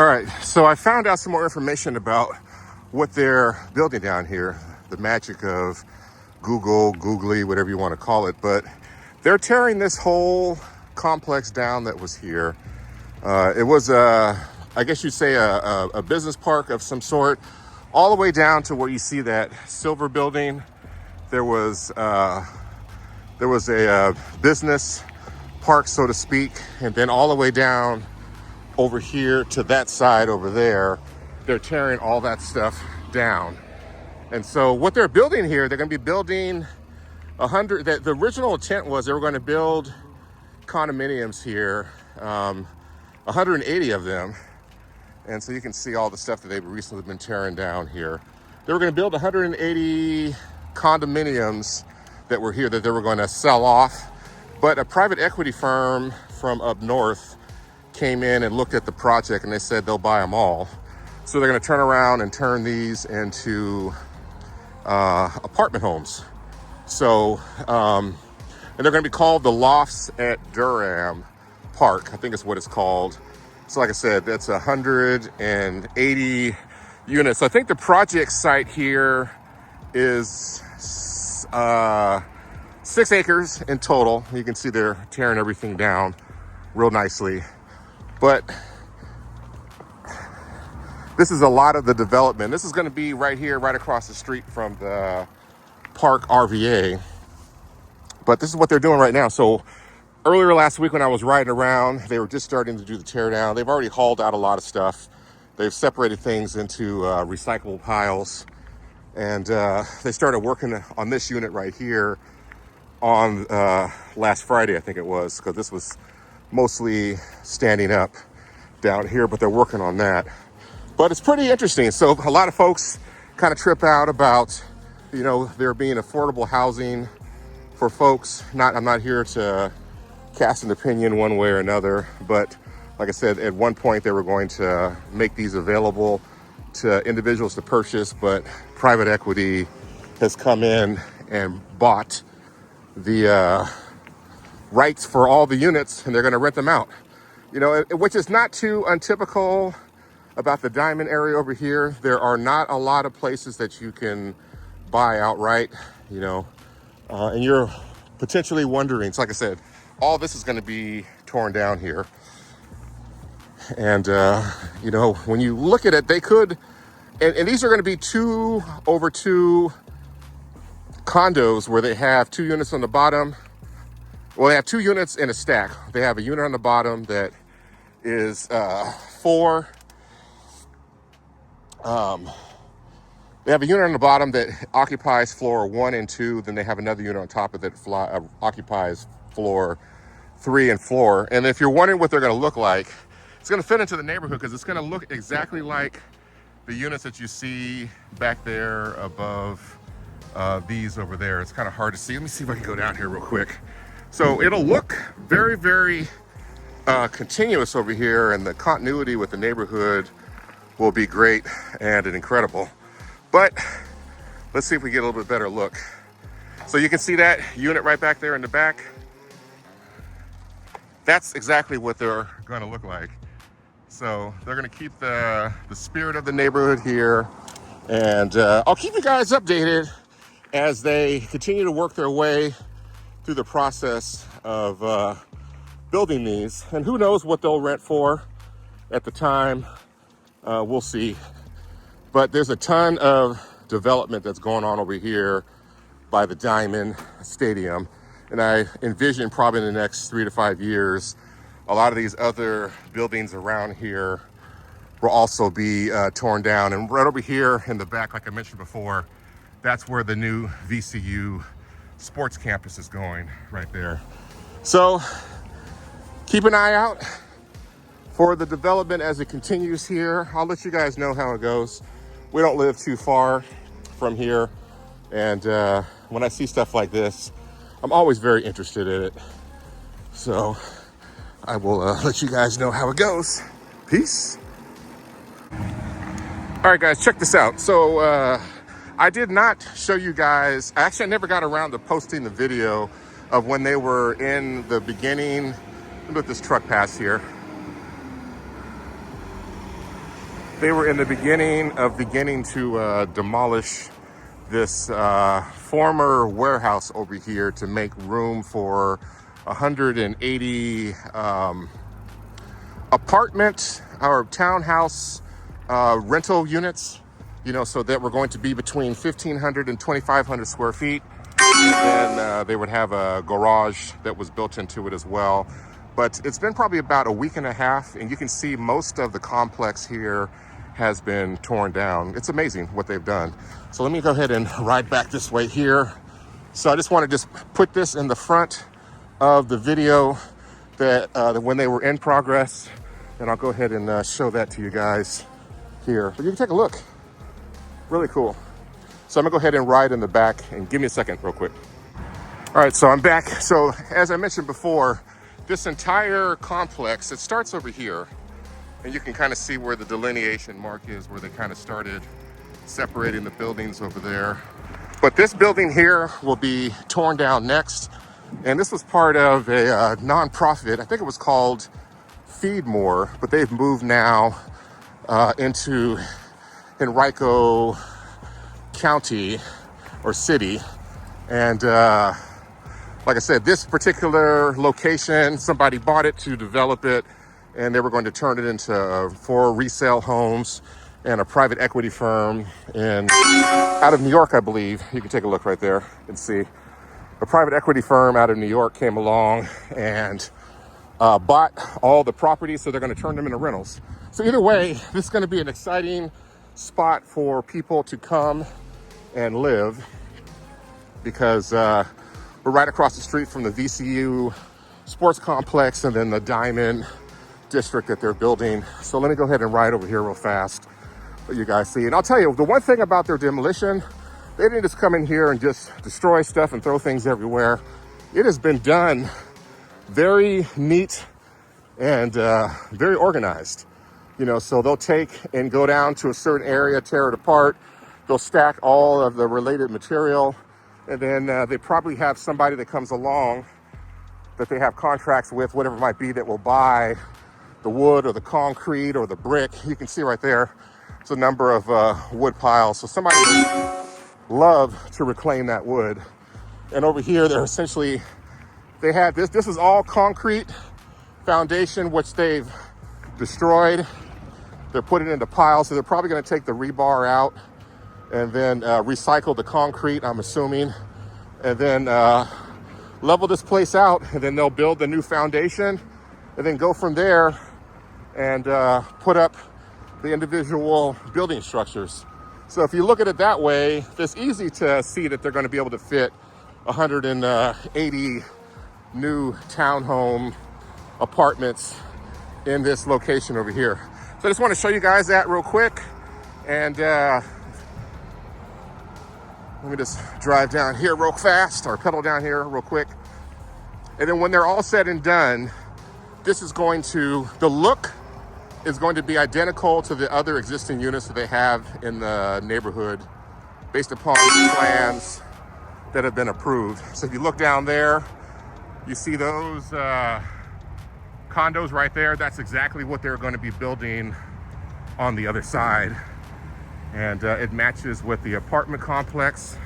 All right, so I found out some more information about what they're building down here, the magic of Google, Googly, whatever you want to call it. But they're tearing this whole complex down that was here. It was, I guess you'd say, a business park of some sort, all the way down to where you see that silver building. There was a business park, so to speak, and then all the way down over here to that side over there, they're tearing all that stuff down. And so what they're building here, they're going to be building 100. The original intent was they were going to build condominiums here, 180 of them. And so you can see all the stuff that they've recently been tearing down here. They were going to build 180 condominiums that were here that they were going to sell off. But a private equity firm from up north came in and looked at the project, and they said they'll buy them all. So they're going to turn around and turn these into apartment homes. So, and they're going to be called the Lofts at Durham Park, I think is what it's called. So like I said, that's 180 units. I think the project site here is 6 acres in total. You can see they're tearing everything down real nicely. But this is a lot of the development. This is going to be right here, right across the street from the park RVA. But this is what they're doing right now. So earlier last week when I was riding around, they were just starting to do the tear down. They've already hauled out a lot of stuff. They've separated things into recyclable piles. And they started working on this unit right here on last Friday, I think it was, because this was mostly standing up down here, but they're working on that. But it's pretty interesting. So a lot of folks kind of trip out about, you know, there being affordable housing for folks. I'm not here to cast an opinion one way or another, but like I said, at one point they were going to make these available to individuals to purchase, but private equity has come in and bought the rights for all the units, and they're going to rent them out, you know, which is not too untypical about the Diamond area over here. There are not a lot of places that you can buy outright, you know, and you're potentially wondering, so like I said, all this is going to be torn down here. And, you know, when you look at it, they could, and these are going to be 2 over 2 condos where they have 2 units on the bottom. Well, they have 2 units in a stack. They have a unit on the bottom that is 4. They have a unit on the bottom that occupies floor 1 and 2. Then they have another unit on top of it that occupies floor 3 and 4. And if you're wondering what they're going to look like, it's going to fit into the neighborhood because it's going to look exactly like the units that you see back there above these over there. It's kind of hard to see. Let me see if I can go down here real quick. So it'll look very, very continuous over here, and the continuity with the neighborhood will be great and incredible. But let's see if we get a little bit better look. So you can see that unit right back there in the back. That's exactly what they're going to look like. So they're going to keep the spirit of the neighborhood here, and I'll keep you guys updated as they continue to work their way through the process of building these. And who knows what they'll rent for at the time. We'll see. But there's a ton of development that's going on over here by the Diamond Stadium. And I envision probably in the next 3 to 5 years, a lot of these other buildings around here will also be torn down. And right over here in the back, like I mentioned before, that's where the new VCU sports campus is going, right there. So keep an eye out for the development as it continues here. I'll let you guys know how it goes. We don't live too far from here, and when I see stuff like this, I'm always very interested in it. So I will let you guys know how it goes. Peace. All right, guys, check this out. So I did not show you guys, actually I never got around to posting the video of when they were in the beginning. Let me let this truck pass here. They were in the beginning to demolish this former warehouse over here to make room for 180 apartment or townhouse rental units, so that were going to be between 1,500 and 2,500 square feet. And then they would have a garage that was built into it as well. But it's been probably about a week and a half, and you can see most of the complex here has been torn down. It's amazing what they've done. So let me go ahead and ride back this way here. So I just want to just put this in the front of the video that when they were in progress, and I'll go ahead and show that to you guys here. But you can take a look. Really cool. So I'm gonna go ahead and ride in the back, and give me a second real quick. All right, so I'm back. So as I mentioned before, this entire complex, it starts over here, and you can kind of see where the delineation mark is, where they kind of started separating the buildings over there. But this building here will be torn down next. And this was part of a nonprofit. I think it was called Feed More, but they've moved now into Henrico County or city. And like I said, this particular location, somebody bought it to develop it, and they were going to turn it into 4 resale homes and a private equity firm out of New York, I believe. You can take a look right there and see. A private equity firm out of New York came along and bought all the properties, so they're going to turn them into rentals. So either way, this is going to be an exciting spot for people to come and live, because we're right across the street from the VCU sports complex and then the Diamond district that they're building. So let me go ahead and ride over here real fast, let you guys see. And I'll tell you, the one thing about their demolition, they didn't just come in here and just destroy stuff and throw things everywhere. It has been done very neat and very organized. So they'll take and go down to a certain area, tear it apart. They'll stack all of the related material, and then they probably have somebody that comes along that they have contracts with, whatever it might be, that will buy the wood or the concrete or the brick. You can see right there, it's a number of wood piles. So somebody would love to reclaim that wood. And over here, they had this is all concrete foundation, which they've destroyed. They're putting it into piles, so they're probably going to take the rebar out and then recycle the concrete, I'm assuming, and then level this place out, and then they'll build the new foundation and then go from there and put up the individual building structures. So if you look at it that way, it's easy to see that they're going to be able to fit 180 new townhome apartments in this location over here. So I just want to show you guys that real quick. And let me just drive down here real fast, or pedal down here real quick. And then when they're all said and done, the look is going to be identical to the other existing units that they have in the neighborhood based upon the plans that have been approved. So if you look down there, you see those condos right there. That's exactly what they're going to be building on the other side. And it matches with the apartment complex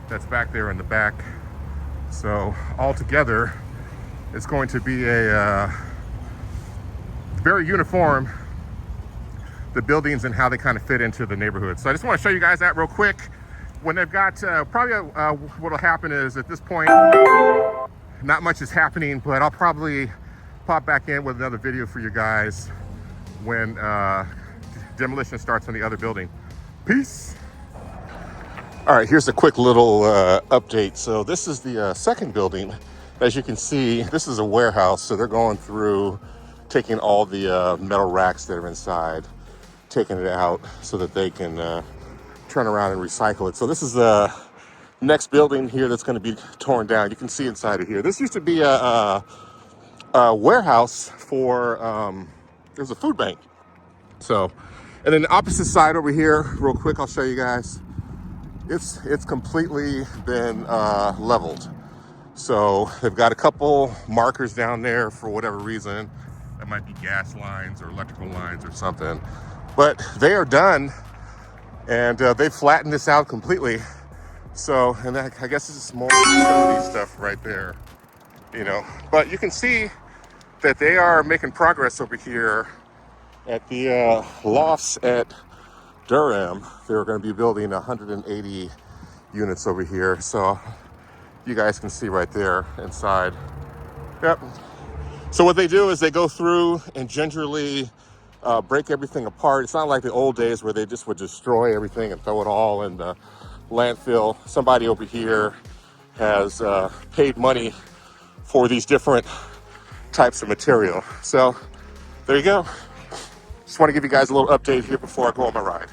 that's back there in the back. So altogether, it's going to be a very uniform, the buildings and how they kind of fit into the neighborhood. So I just want to show you guys that real quick. When they've got, probably what will happen is at this point, not much is happening, but I'll probably pop back in with another video for you guys when demolition starts on the other building. Peace. All right, here's a quick little update. So this is the second building. As you can see, this is a warehouse. So they're going through, taking all the metal racks that are inside, taking it out so that they can turn around and recycle it. So this is the next building here that's going to be torn down. You can see inside of here. This used to be a warehouse for, there's a food bank. So, and then the opposite side over here, real quick, I'll show you guys. It's completely been leveled. So they've got a couple markers down there for whatever reason. That might be gas lines or electrical lines or something. But they are done, and they flattened this out completely. So, and I guess this is more utility stuff right there, you know. But you can see that they are making progress over here at the Lofts at Durham. They're going to be building 180 units over here. So you guys can see right there inside. Yep. So what they do is they go through and gingerly break everything apart. It's not like the old days where they just would destroy everything and throw it all in the landfill. Somebody over here has paid money for these different types of material. So there you go. Just want to give you guys a little update here before I go on my ride.